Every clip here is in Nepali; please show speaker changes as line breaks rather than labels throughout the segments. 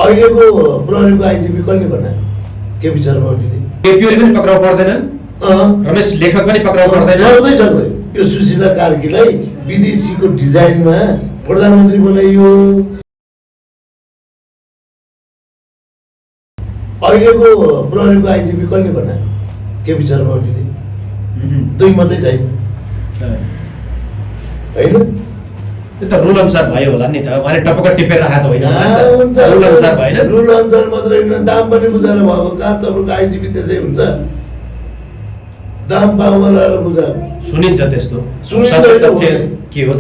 अहिलेको प्रहरीको आइजिपी कसले बनायो? केपी शर्मा ओलीले।
केपी ओली पनि पक्राउ पर्दैन, रमेश लेखक पनि पक्राउ पर्दैन।
सक्दै यो सुशीला कार्कीलाई विदेशीको डिजाइनमा प्रधानमन्त्री बनाइयो। अहिलेको प्रहरीको आइजिपी कसले बनायो? केपी शर्मा ओलीले। दुई मात्रै छैन होइन?
त्यो त रुल अनुसार भयो होला नि त, उहाँले टपक्क टिपेर राखेको होइन, रुल अनुसार भएन।
रुल अनुसार मात्रै होइन, दाम पनि बुझाएर भएको। कहाँ तपाईँको आइजिपी त्यसै हुन्छ? दाम पाउमा लगाएर बुझाएर
सुनिन्छ त्यस्तो।
के हो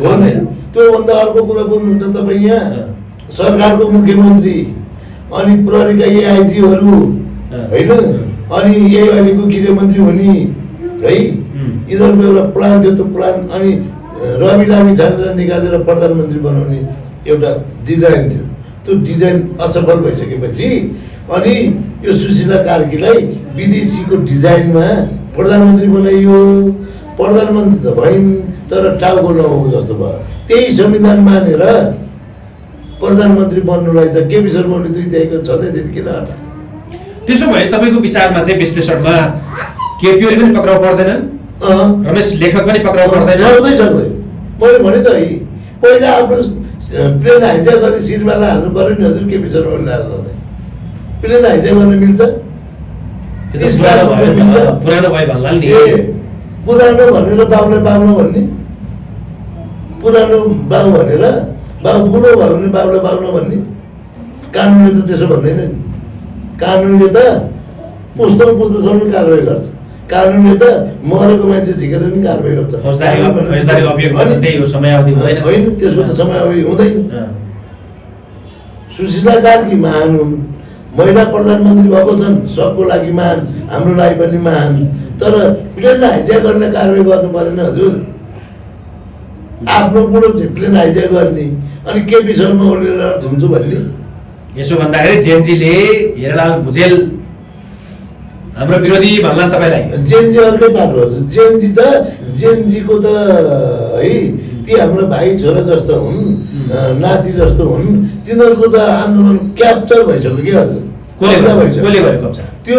त्योभन्दा अर्को कुरा बोल्नुहुन्छ तपाईँ। यहाँ सरकारको मुख्यमन्त्री अनि प्रहरीका एआइजीहरू होइन, अनि यही अहिलेको गृहमन्त्री हुने है, यिनीहरूको एउटा प्लान थियो। त्यो प्लान अनि रवि लामी छानेर निकालेर प्रधानमन्त्री बनाउने एउटा डिजाइन थियो। त्यो डिजाइन असफल भइसकेपछि अनि यो सुशीला कार्कीलाई विदेशीको डिजाइनमा प्रधानमन्त्री बनाइयो। प्रधानमन्त्री त भइन् तर टाउको नभएको जस्तो भयो। त्यही संविधान मानेर प्रधानमन्त्री बन्नुलाई त केपी शर्मा ओली दुई दिएको छँदैदेखि किन हटा?
त्यसो भए तपाईँको विचारमा चाहिँ विश्लेषणमा केपी ओली पनि पक्राउ पर्दैन, रमेश लेखक पनि पक्राउ पर्दैन।
सक्दै मैले भने त पहिला आफ्नो प्लेन हाइज्याक गर्ने सिरमाला हाल्नु पर्यो नि हजुर। केपी शर्मा ओलीले हाल्नलाई प्लेन हाइज्याक गर्न मिल्छ? 30 लाख रुपियाँ मिल्छ?
पुरानो भयो भन्ला नि।
पुरानो भनेर बाउलाई बाउनु भन्ने, पुरानो बाउ भनेर बाउ बुढो भयो भने बाउलाई बाउनु भन्ने कानुनले त त्यसो भन्दैन नि। कानुनले त पुस्तकसम्म कारवाही गर्छ। कानुनले त मरेको मान्छे झिकेर पनि कारवाही गर्छ। होइन, त्यसको त समयावधि हुँदैन। सुशीला कार्की महान हुन्, महिला प्रधानमन्त्री भएको छन्, सबको लागि महान, हाम्रो लागि पनि महान। तर प्लेन हाइज्याक गर्ने कारवाही गर्नु परेन हजुर। आफ्नो बुढो चाहिँ प्लेन हाइज्याक गर्ने अनि केपी शर्मा ओलीलाई थुन्छु भन्ने।
यसो भन्दाखेरि जेनजीले हेरलाल भुजेल हाम्रो विरोधी भन्ला तपाईँलाई?
जेनजी अर्कै बाटो हजुर। जेनजीको त है ती हाम्रो भाइ छोरा जस्तो हुन्, नाति जस्तो हुन्। तिनीहरूको त आन्दोलन क्याप्चर भइसक्यो कि हजुर। त्यो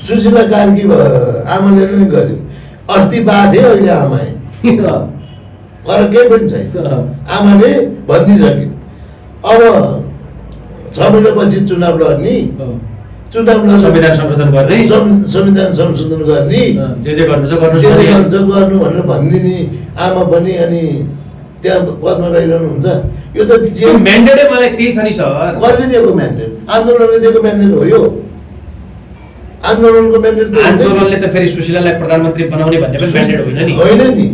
सुशीला कार्की आमाले नै गर्यो। अस्ति बाथे अहिले आमाए, फरक केही पनि छैन। आमाले भनिदिइसकिन् अब 6 महिनापछि चुनाव लड्ने,
संविधान संशोधन गर्ने, जे
गर्नु भनेर भनिदिने आमा पनि। अनि त्यहाँ पदमा रहिरहनुहुन्छ। यो त
म्यान्डेटै मलाई त्यही छ नि सर।
कसले दिएको म्यान्डेट? आन्दोलनले दिएको म्यान्डेट हो यो। आन्दोलनको म्यान्डेट
आन्दोलनले त फेरि सुशीलालाई प्रधानमन्त्री बनाउने भन्ने पनि म्यान्डेट होइन नि।
होइन नि,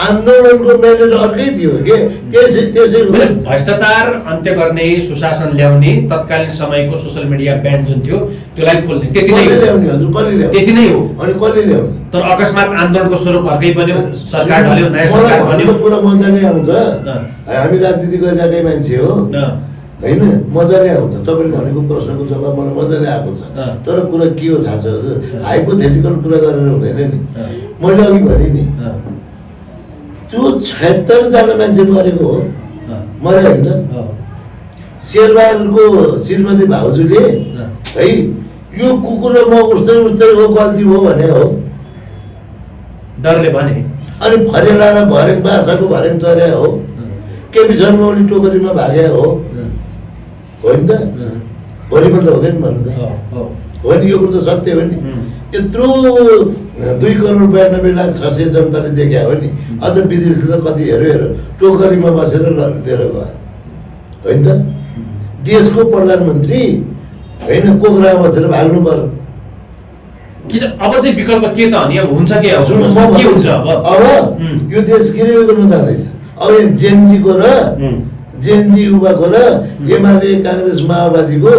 आन्दोलनको म्यान्डेट अर्कै थियो के? त्यसै
भ्रष्टाचार अन्त्य गर्ने, सुशासन ल्याउने, तत्कालीन समयको सोसल मिडिया ब्यान्ड जुन थियो त्यसलाई खोल्ने, त्यति नै
ल्याउने हजुर। कसले ल्याउने?
त्यति नै हो।
अनि कसले ल्याउने?
तर अकस्मात आन्दोलनको स्वरूप अर्कै बन्यो, सरकार ढल्यो, नयाँ सरकार बन्यो।
पुरा मजाले आउँछ। हामी राजनीति गरिरहेकै मान्छे हो होइन, मजाले आउँछ। तपाईँले भनेको प्रश्नको जवाब मलाई मजाले आएको छ। तर कुरा के हो थाहा छ हजुर? हाइपोथेटिकल कुरा गरेर हुँदैन नि। मैले अघि भने नि त्यो 76 जना मान्छे मरेको हो, मरे होइन त? शेरबहादुरको श्रीमती भाउजूले है यो कुकुर म उस्तै हो गल्ती हो भने हो,
डरले भने।
अनि फरेला र भरेङ बासाको भरेङ चर्या हो, केपी शर्मा ओली टोकरीमा भागे हो नि त? भोलिपल्ट हुँदैन भन्नु त हो नि? यो कुरो त सत्य हो नि। यत्रो 2,92,06,000 जनताले देखा हो नि। अझ विदेशले त कति हेऱ्यो टोकरीमा बसेर लिएर गयो होइन त? देशको प्रधानमन्त्री होइन कोक्रामा बसेर भाग्नु पर्यो।
किन अब चाहिँ विकल्प के त अनि? अब हुन्छ के? के हुन्छ
अब यो देश किन यो गर्न जाँदैछ? अब यो जेनजीको र जेनजी युवाको र एमाले काङ्ग्रेस माओवादीको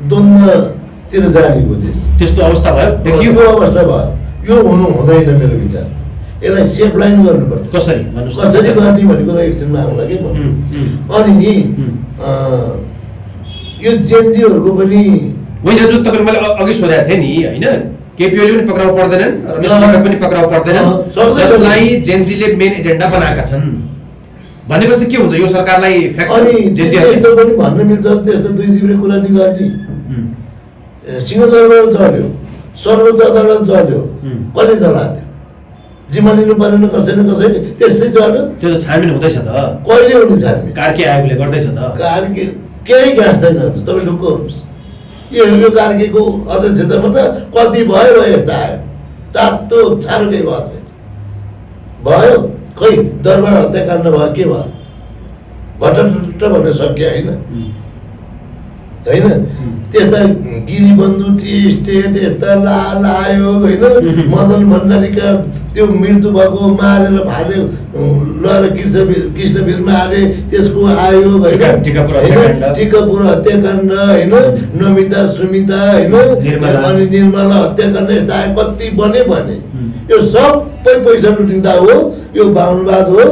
द्वन्द्वतिर जानेको देश।
त्यस्तो अवस्था भयो,
त्यो अवस्था भयो। यो हुनु हुँदैन मेरो विचार। यसलाई सेफ लाइन गर्नुपर्छ।
कसरी
गर्ने भन्ने कुरा एकछिनमा आउँला कि। अनि नि यो जेनजीहरूको पनि
होइन, जुन तपाईँ मैले अघि सोधेको थिएँ नि होइन, केपी ओली पनि पक्राउ पर्दैनन्, रमेश लेखक पनि पक्राउ पर्दैनन्, जसलाई जेनजीले मेन एजेन्डा बनाएका छन्। भनेपछि के हुन्छ यो सरकारलाई
अनि
फ्याक्सन
त्यस्तो पनि भन्न मिल्छ त्यस्तो दुई जिब्रे कुरा नि गर्ने सिंहदरबार चल्यो सर्वोच्च अदालत चल्यो कसले चलाएको थियो जिम्मा लिनु परेन कसैले त्यसै चल्यो
त्यो त छानबिन हुँदैछ त
कहिले हुने छानबिन
कार्की आयोगले गर्दैछ त
कार्के केही गाँच्दैन तपाईँ ढुक्क हुनुहोस् यो कार्कीको अध्यक्षतामा त कति भयो यस्ता आयो तातो छारोकै भएको छैन भयो खै दरबार हत्याकाण्ड भयो के भयो भट्ट भन्ने सक्यो होइन त्यस्ता गिरीबन्धु टी स्टेट यस्ता लाल आयोग होइन मदन भण्डारीका त्यो मृत्यु भएको मारेर फाल्यो लगेर कृष्णवीरमा हाले त्यसको आयोग होइन टिकापुर हत्याकाण्ड होइन नमिता सुमिता होइन अनि निर्मला हत्याकाण्ड यस्ता आयो कति भने यो सबै पैसा लुटिँदा हो यो बाहुनवाद हो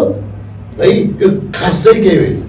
है यो खासै केही होइन